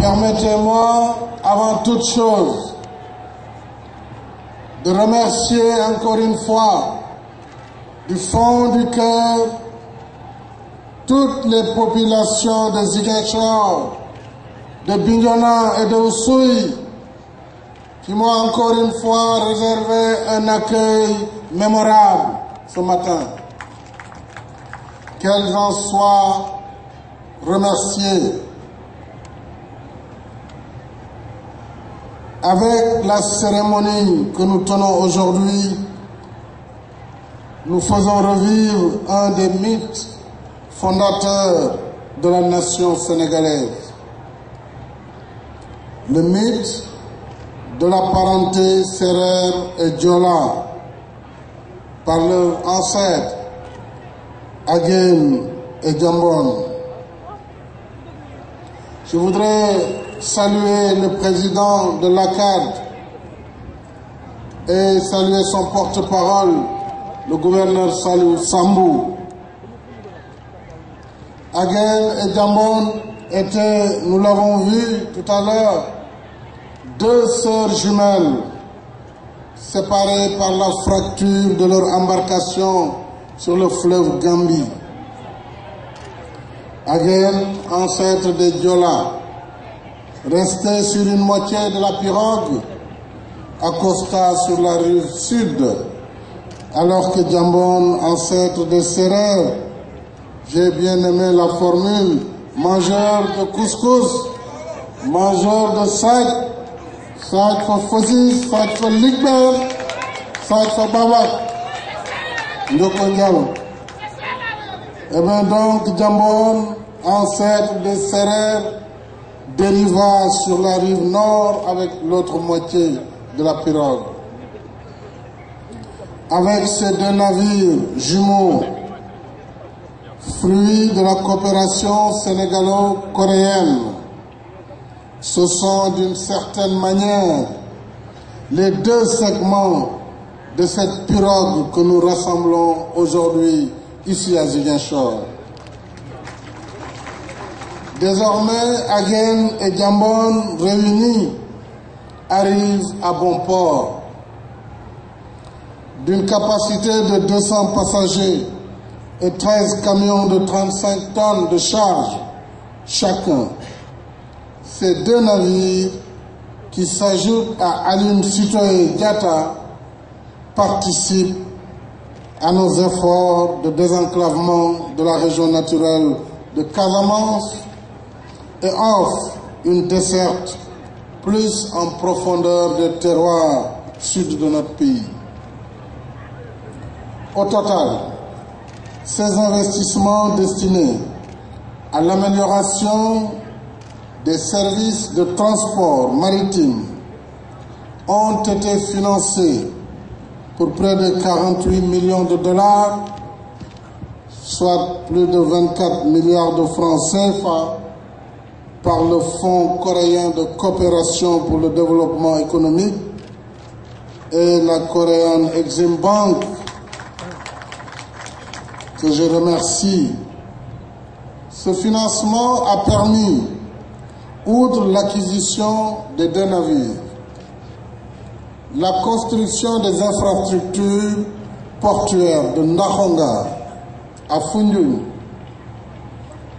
Permettez-moi, avant toute chose, de remercier encore une fois, du fond du cœur, toutes les populations de Ziguinchor, de Bignona et de Oussouye, qui m'ont encore une fois réservé un accueil mémorable ce matin. Qu'elles en soient remerciées. Avec la cérémonie que nous tenons aujourd'hui, nous faisons revivre un des mythes fondateurs de la nation sénégalaise. Le mythe de la parenté Sérère et Diola par leurs ancêtres Aguène et Djambon. Je voudrais saluer le président de l'ACAD et saluer son porte-parole, le gouverneur Salou Sambou. Aguène et Djambon étaient, nous l'avons vu tout à l'heure, deux sœurs jumelles séparées par la fracture de leur embarcation sur le fleuve Gambie. Aguène, ancêtre des Diola, resté sur une moitié de la pirogue, accosta sur la rive sud, alors que Djambon, ancêtre des Sérères, j'ai bien aimé la formule, mangeur de couscous, mangeur de sac fa fosis, sac fa ligber, sac fa babak, ndoko ndialo. Et bien donc, Djambon, ancêtre des Sérères, dériva sur la rive nord avec l'autre moitié de la pirogue. Avec ces deux navires jumeaux, fruits de la coopération sénégalo-coréenne, ce sont d'une certaine manière les deux segments de cette pirogue que nous rassemblons aujourd'hui ici à Ziguinchor. Désormais, Aguène et Djambon réunis arrivent à bon port. D'une capacité de 200 passagers et 13 camions de 35 tonnes de charge chacun. Ces deux navires qui s'ajoutent à Aline Sitoé Diatta participent à nos efforts de désenclavement de la région naturelle de Casamance et offrent une desserte plus en profondeur des terroirs sud de notre pays. Au total, ces investissements destinés à l'amélioration des services de transport maritime ont été financés pour près de 48 millions de dollars, soit plus de 24 milliards de francs CFA, par le Fonds coréen de coopération pour le développement économique et la Korean Exim Bank, que je remercie. Ce financement a permis, outre l'acquisition des deux navires, la construction des infrastructures portuaires de Ndahonga à Foundiougne,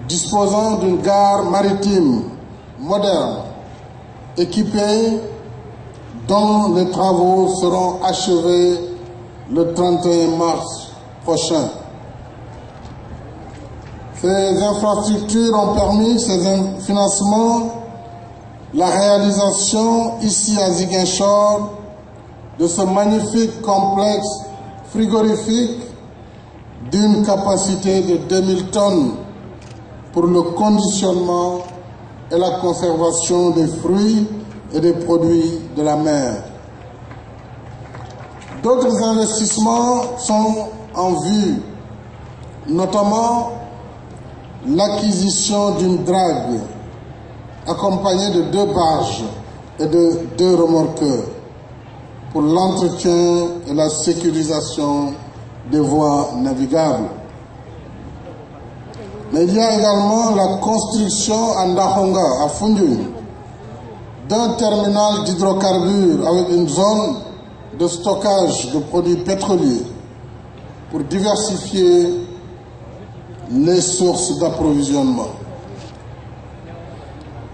disposant d'une gare maritime moderne, équipée, dont les travaux seront achevés le 31 mars prochain. Ces infrastructures ont permis, ces financements, la réalisation ici à Ziguinchor de ce magnifique complexe frigorifique d'une capacité de 2000 tonnes pour le conditionnement et la conservation des fruits et des produits de la mer. D'autres investissements sont en vue, notamment l'acquisition d'une drague accompagnée de 2 barges et de 2 remorqueurs pour l'entretien et la sécurisation des voies navigables. Mais il y a également la construction à Ndahonga, à Foundiougne, d'un terminal d'hydrocarbures avec une zone de stockage de produits pétroliers pour diversifier les sources d'approvisionnement.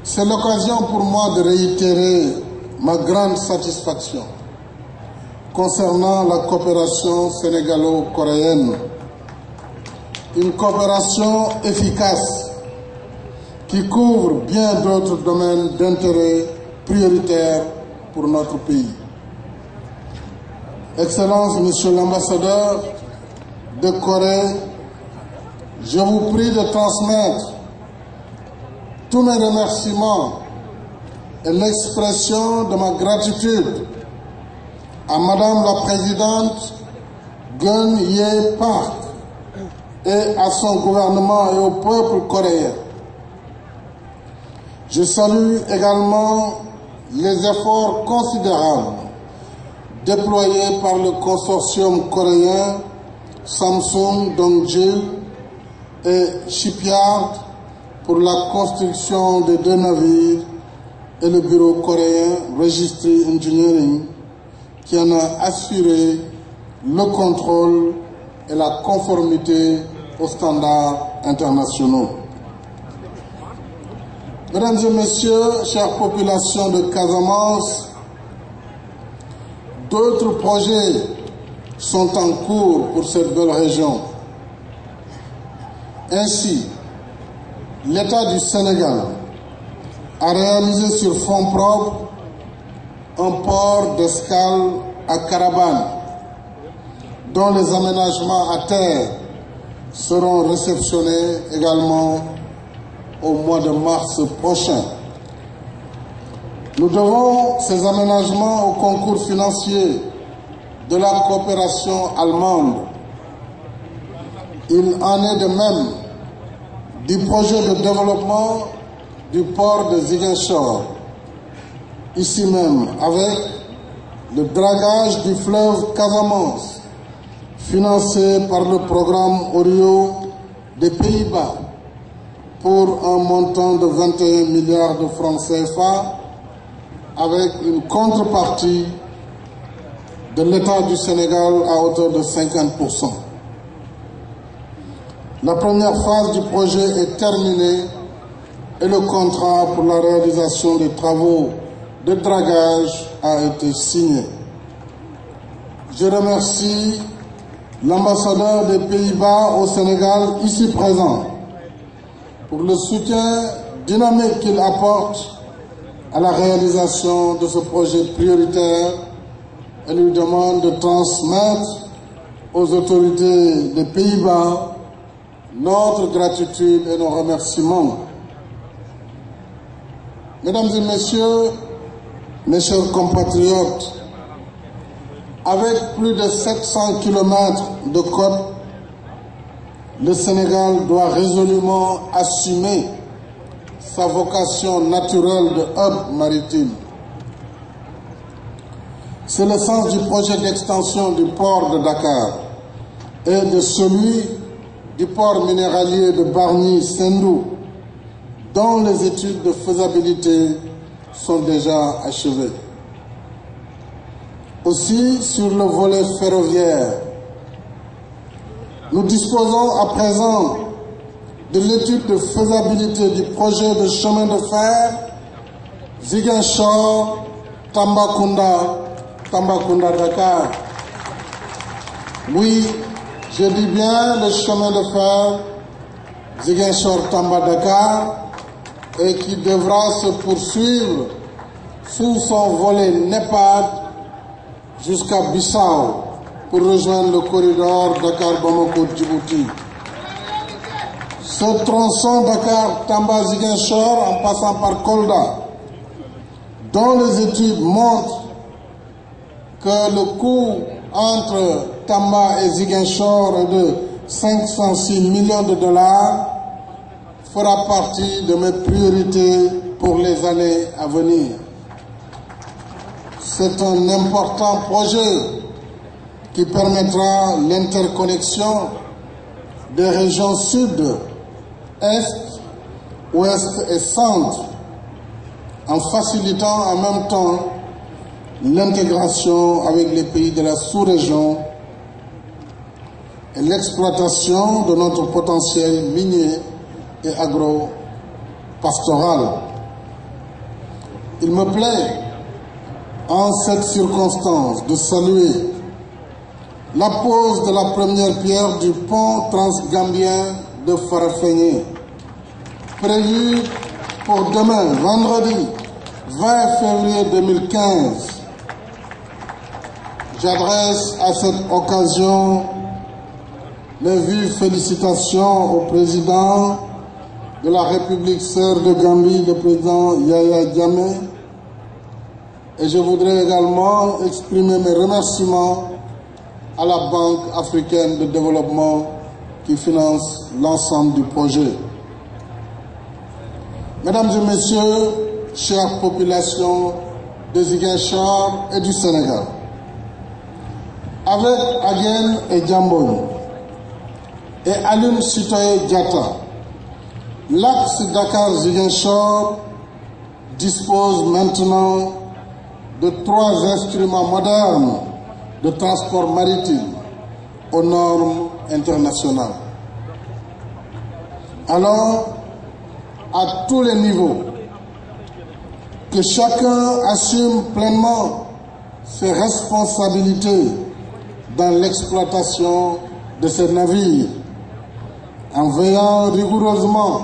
C'est l'occasion pour moi de réitérer ma grande satisfaction concernant la coopération sénégalo-coréenne, une coopération efficace qui couvre bien d'autres domaines d'intérêt prioritaire pour notre pays. Excellence, Monsieur l'ambassadeur de Corée, je vous prie de transmettre tous mes remerciements et l'expression de ma gratitude à Madame la Présidente Geun-hye Park et à son gouvernement et au peuple coréen. Je salue également les efforts considérables déployés par le consortium coréen Samsung Dongjil et Shipyard pour la construction des 2 navires et le bureau coréen Registry Engineering qui en a assuré le contrôle et la conformité aux standards internationaux. Mesdames et messieurs, chères populations de Casamance, d'autres projets sont en cours pour cette belle région. Ainsi, l'État du Sénégal a réalisé sur fonds propres un port d'escale à Carabane, dont les aménagements à terre seront réceptionnés également au mois de mars prochain. Nous devons ces aménagements au concours financier de la coopération allemande. Il en est de même du projet de développement du port de Ziguinchor, ici même, avec le dragage du fleuve Casamance, financé par le programme Orio des Pays-Bas pour un montant de 21 milliards de francs CFA, avec une contrepartie de l'État du Sénégal à hauteur de 50%. La première phase du projet est terminée et le contrat pour la réalisation des travaux de dragage a été signé. Je remercie l'ambassadeur des Pays-Bas au Sénégal ici présent pour le soutien dynamique qu'il apporte à la réalisation de ce projet prioritaire et lui demande de transmettre aux autorités des Pays-Bas notre gratitude et nos remerciements. Mesdames et messieurs, mes chers compatriotes, avec plus de 700 km de côte, le Sénégal doit résolument assumer sa vocation naturelle de hub maritime. C'est le sens du projet d'extension du port de Dakar et de celui du port minéralier de Bargny-Sendou, dont les études de faisabilité sont déjà achevées. Aussi, sur le volet ferroviaire, nous disposons à présent de l'étude de faisabilité du projet de chemin de fer Ziguinchor, Tambacounda-Dakar. Oui, je dis bien le chemin de fer Ziguinchor-Tamba-Dakar et qui devra se poursuivre sous son volet NEPAD jusqu'à Bissau pour rejoindre le corridor Dakar-Bamako-Djibouti. Ce tronçon Dakar-Tamba-Ziguinchor en passant par Kolda, dont les études montrent que le coût entre Tamba et Ziguinchor est de 506 millions de dollars, fera partie de mes priorités pour les années à venir. C'est un important projet qui permettra l'interconnexion des régions sud, est, ouest et centre, en facilitant en même temps l'intégration avec les pays de la sous-région et l'exploitation de notre potentiel minier et agro-pastoral. Il me plaît, en cette circonstance, de saluer la pose de la première pierre du pont transgambien de Farafenni, prévu pour demain, vendredi 20 février 2015. J'adresse à cette occasion les vives félicitations au président de la République sœur de Gambie, le président Yaya Jammeh, et je voudrais également exprimer mes remerciements à la Banque africaine de développement qui finance l'ensemble du projet. Mesdames et messieurs, chères populations de Ziguinchor et du Sénégal, avec Aguène et Djambogne et Aline Sitoé Diatta, l'axe Dakar-Ziguinchor dispose maintenant de 3 instruments modernes de transport maritime aux normes internationales. Alors, à tous les niveaux, que chacun assume pleinement ses responsabilités dans l'exploitation de ces navires, en veillant rigoureusement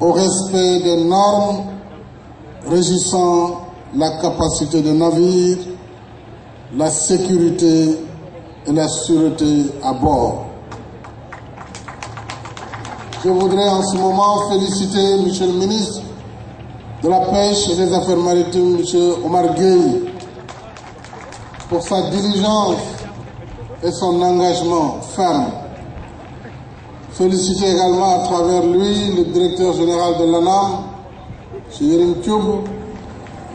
au respect des normes régissant la capacité des navires, la sécurité et la sûreté à bord. Je voudrais en ce moment féliciter Monsieur le ministre de la Pêche et des Affaires maritimes, M. Omar Gueye, pour sa diligence et son engagement ferme. Féliciter également à travers lui le directeur général de l'ANAM, M. Yerim Thioub,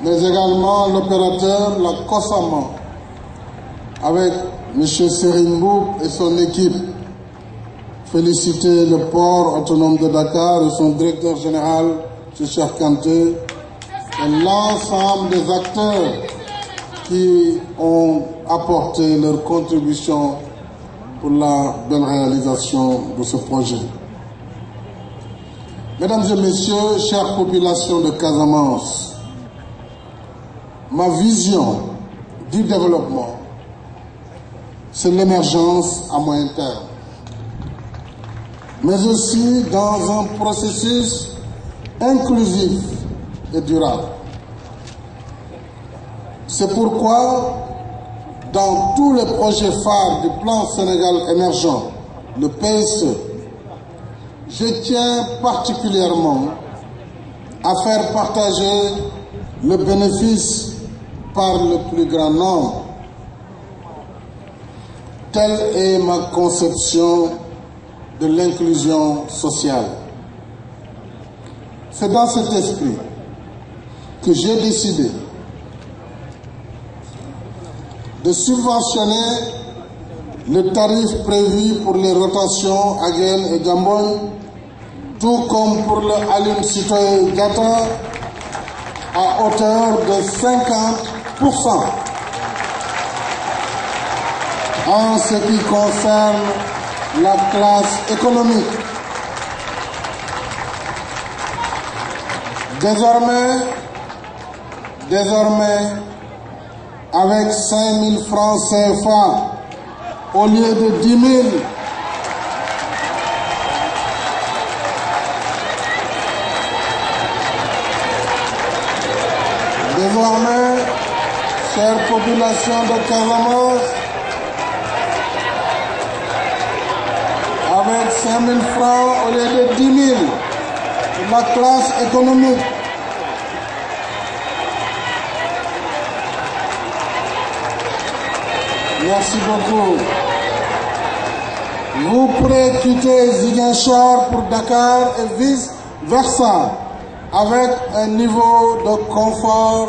mais également l'opérateur, la COSAMA, avec M. Serine Boub et son équipe. Féliciter le port autonome de Dakar et son directeur général, M. Cheikh Kanté, et l'ensemble des acteurs qui ont apporté leur contribution pour la belle réalisation de ce projet. Mesdames et messieurs, chères populations de Casamance, ma vision du développement, c'est l'émergence à moyen terme, mais aussi dans un processus inclusif et durable. C'est pourquoi, dans tous les projets phares du plan Sénégal émergent, le PSE, je tiens particulièrement à faire partager le bénéfice par le plus grand nombre. Telle est ma conception de l'inclusion sociale. C'est dans cet esprit que j'ai décidé de subventionner le tarif prévu pour les rotations Aguène et Djambogne, tout comme pour le Aline Sitoé Diatta, à hauteur de 50%. En ce qui concerne la classe économique, désormais, avec 5 000 francs CFA au lieu de 10 000, désormais, chère population de Casamance, avec 5 000 francs au lieu de 10 000, la classe économique. Merci beaucoup. Vous pourrez quitter Ziguinchor pour Dakar et vice-versa avec un niveau de confort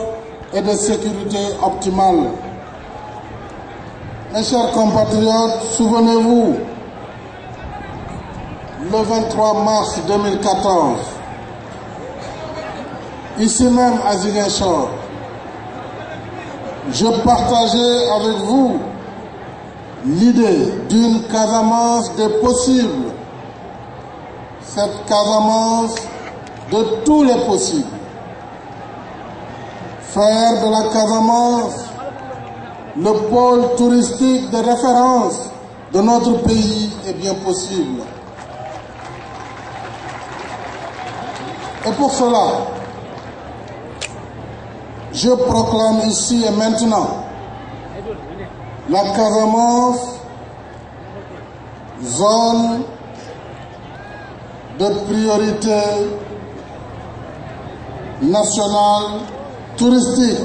et de sécurité optimal. Mes chers compatriotes, souvenez-vous, le 23 mars 2014, ici même à Ziguinchor, je partageais avec vous l'idée d'une Casamance des possibles, cette Casamance de tous les possibles. Faire de la Casamance le pôle touristique de référence de notre pays est bien possible. Et pour cela, je proclame ici et maintenant la Casamance zone de priorité nationale touristique.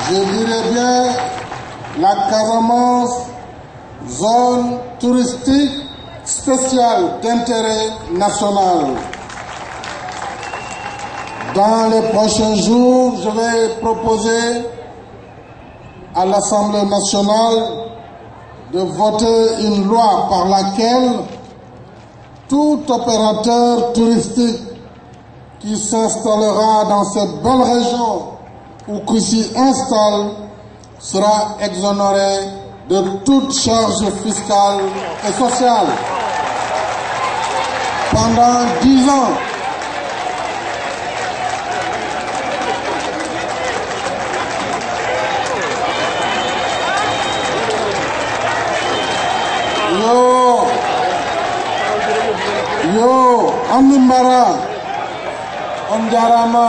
Je dirais bien la Casamance zone touristique spéciale d'intérêt national. Dans les prochains jours, je vais proposer à l'Assemblée nationale de voter une loi par laquelle tout opérateur touristique qui s'installera dans cette belle région ou qui s'y installe sera exonéré de toute charge fiscale et sociale pendant 10 ans. Yo, Annimbara, Onjarama,